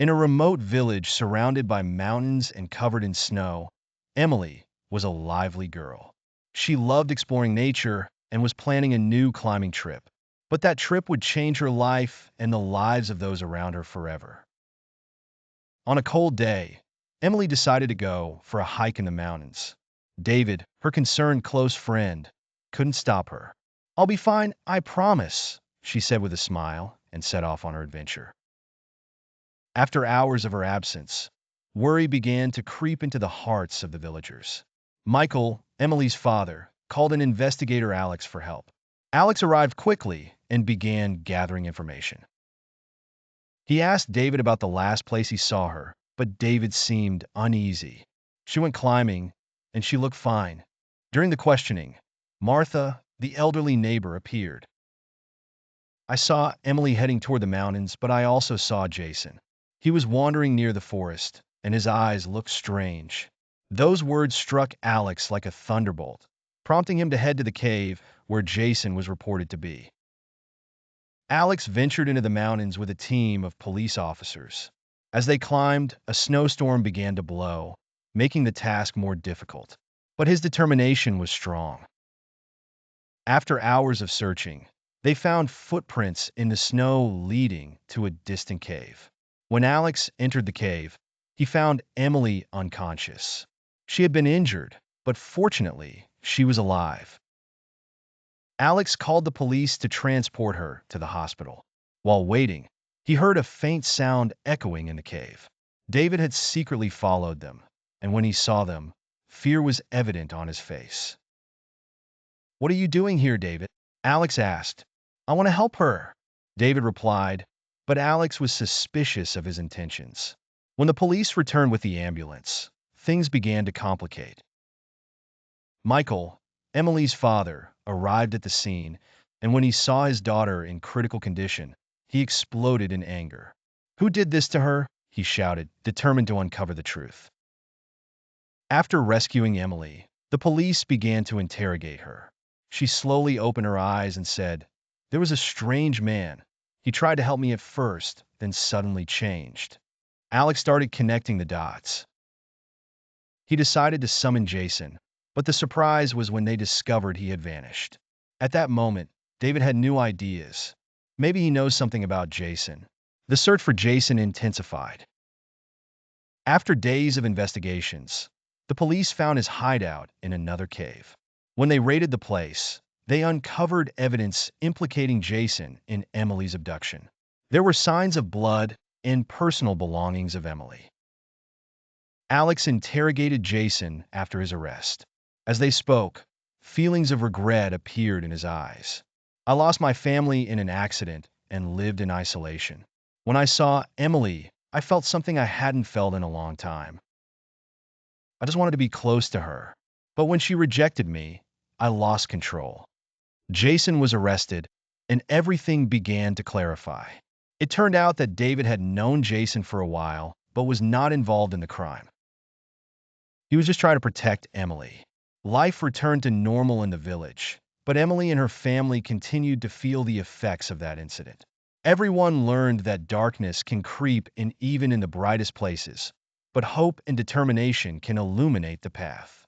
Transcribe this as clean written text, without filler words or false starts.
In a remote village surrounded by mountains and covered in snow, Emily was a lively girl. She loved exploring nature and was planning a new climbing trip. But that trip would change her life and the lives of those around her forever. On a cold day, Emily decided to go for a hike in the mountains. David, her concerned close friend, couldn't stop her. "I'll be fine, I promise," she said with a smile and set off on her adventure. After hours of her absence, worry began to creep into the hearts of the villagers. Michael, Emily's father, called an investigator Alex for help. Alex arrived quickly and began gathering information. He asked David about the last place he saw her, but David seemed uneasy. "She went climbing, and she looked fine." During the questioning, Martha, the elderly neighbor, appeared. "I saw Emily heading toward the mountains, but I also saw Jason. He was wandering near the forest, and his eyes looked strange." Those words struck Alex like a thunderbolt, prompting him to head to the cave where Jason was reported to be. Alex ventured into the mountains with a team of police officers. As they climbed, a snowstorm began to blow, making the task more difficult. But his determination was strong. After hours of searching, they found footprints in the snow leading to a distant cave. When Alex entered the cave, he found Emily unconscious. She had been injured, but fortunately, she was alive. Alex called the police to transport her to the hospital. While waiting, he heard a faint sound echoing in the cave. David had secretly followed them, and when he saw them, fear was evident on his face. "What are you doing here, David?" Alex asked. "I want to help her," David replied, but Alex was suspicious of his intentions. When the police returned with the ambulance, things began to complicate. Michael, Emily's father, arrived at the scene, and when he saw his daughter in critical condition, he exploded in anger. "Who did this to her?" he shouted, determined to uncover the truth. After rescuing Emily, the police began to interrogate her. She slowly opened her eyes and said, "There was a strange man. He tried to help me at first, then suddenly changed." Alex started connecting the dots. He decided to summon Jason, but the surprise was when they discovered he had vanished. At that moment, David had new ideas. Maybe he knows something about Jason. The search for Jason intensified. After days of investigations, the police found his hideout in another cave. When they raided the place, they uncovered evidence implicating Jason in Emily's abduction. There were signs of blood and personal belongings of Emily. Alex interrogated Jason after his arrest. As they spoke, feelings of regret appeared in his eyes. "I lost my family in an accident and lived in isolation. When I saw Emily, I felt something I hadn't felt in a long time. I just wanted to be close to her. But when she rejected me, I lost control." Jason was arrested, and everything began to clarify. It turned out that David had known Jason for a while, but was not involved in the crime. He was just trying to protect Emily. Life returned to normal in the village, but Emily and her family continued to feel the effects of that incident. Everyone learned that darkness can creep in even in the brightest places, but hope and determination can illuminate the path.